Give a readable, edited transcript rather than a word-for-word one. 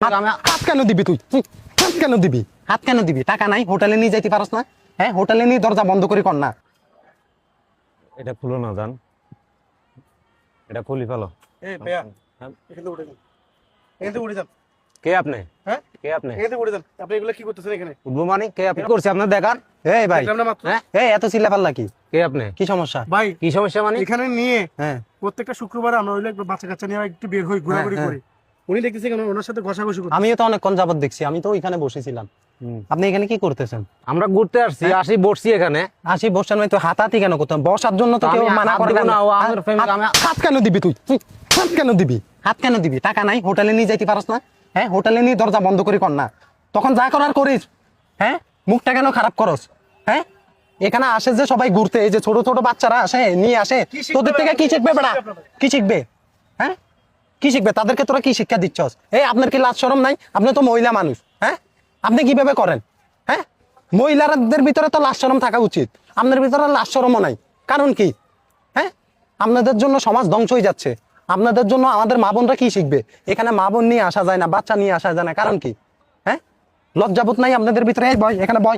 হাত কেন দিবি তুই হাত কেন দিবি হাত কেন দিবি? টাকা নাই, হোটেলে নিয়ে যাইতে পারস না? হ্যাঁ, হোটেলে নিয়ে দরজা বন্ধ করে কর না। এটা খুলো না জান, এটা খুলি ফেলো। এই ভাইয়া, এখান থেকে উঠে যান, এখান থেকে উঠে যান। কে আপনি? হ্যাঁ, কে আপনি? এখান থেকে উঠে যান। আপনি এগুলো কি করতেছেন এখানে? উঠবো মানে কে আপনি? করছি আপনার দেখার। এই ভাই, দেখলাম না মাত্র। হ্যাঁ, এই এত চিল্লাপাল্লা কি? কে আপনি? কি সমস্যা? ভাই, কি সমস্যা মানে? এখানে নিয়ে হ্যাঁ, প্রত্যেকটা শুক্রবার আমরা হইলে একটু বাচ্চা কাচ্চা নিয়ে একটু বের হই, ঘোরাঘুরি হ্যাঁ, করি। উনি দেখতেছি কেন ওনার সাথে ঘষাঘষি করতে? আমিও তো অনেকক্ষণ যাবত দেখছি, আমি তো ওইখানে বসেছিলাম। আপনি এখানে কি করতেছেন? আমরা ঘুরতে আসছি, আসি বসছি এখানে। আসি বসার মানে তো হাতাহাতি কেন করতাম? বসার জন্য তো কেউ আমি মানা হাত করে দিব না। না, ও আমার family, আমি- হাত কেন দিবি তুই হাত কেন দিবি? হাত কেন দিবি? টাকা নাই, হোটেলে নিয়ে যাইতে পারস না? হ্যাঁ, হোটেলে নিয়ে দরজা বন্ধ করে কর না। তখন যা করার করিস। হ্যাঁ, মুখটা কেন খারাপ করস? হ্যাঁ, এখানে আসে যে সবাই ঘুরতে, এই যে ছোট ছোট বাচ্চারা আসে, নিয়ে আসে, কি শিখবে তোদের থেকে কি শিখবে বেড়া? কি শিখবে? হ্যাঁ, কি শিখবে? তাদেরকে তোরা কি শিক্ষা দিচ্ছস? এই আপনার কি লাজ শরম নাই? আপনি তো মহিলা মানুষ। হ্যাঁ, আপনি কিভাবে করেন? হ্যাঁ, মহিলাদের ভিতরে তো লাজ শরম থাকা উচিত, আপনার ভিতরে লাজ শরমও নাই। কারণ কি? হ্যাঁ, আপনাদের জন্য সমাজ ধ্বংস হয়ে যাচ্ছে। আপনাদের জন্য আমাদের মা বোনরা কি শিখবে? এখানে মা বোন নিয়ে আসা যায় না, বাচ্চা নিয়ে আসা যায় না, কারণ কি? হ্যাঁ, লজ্জাবোধ নাই আপনাদের ভিতরে? এই বয়, এখানে বয়।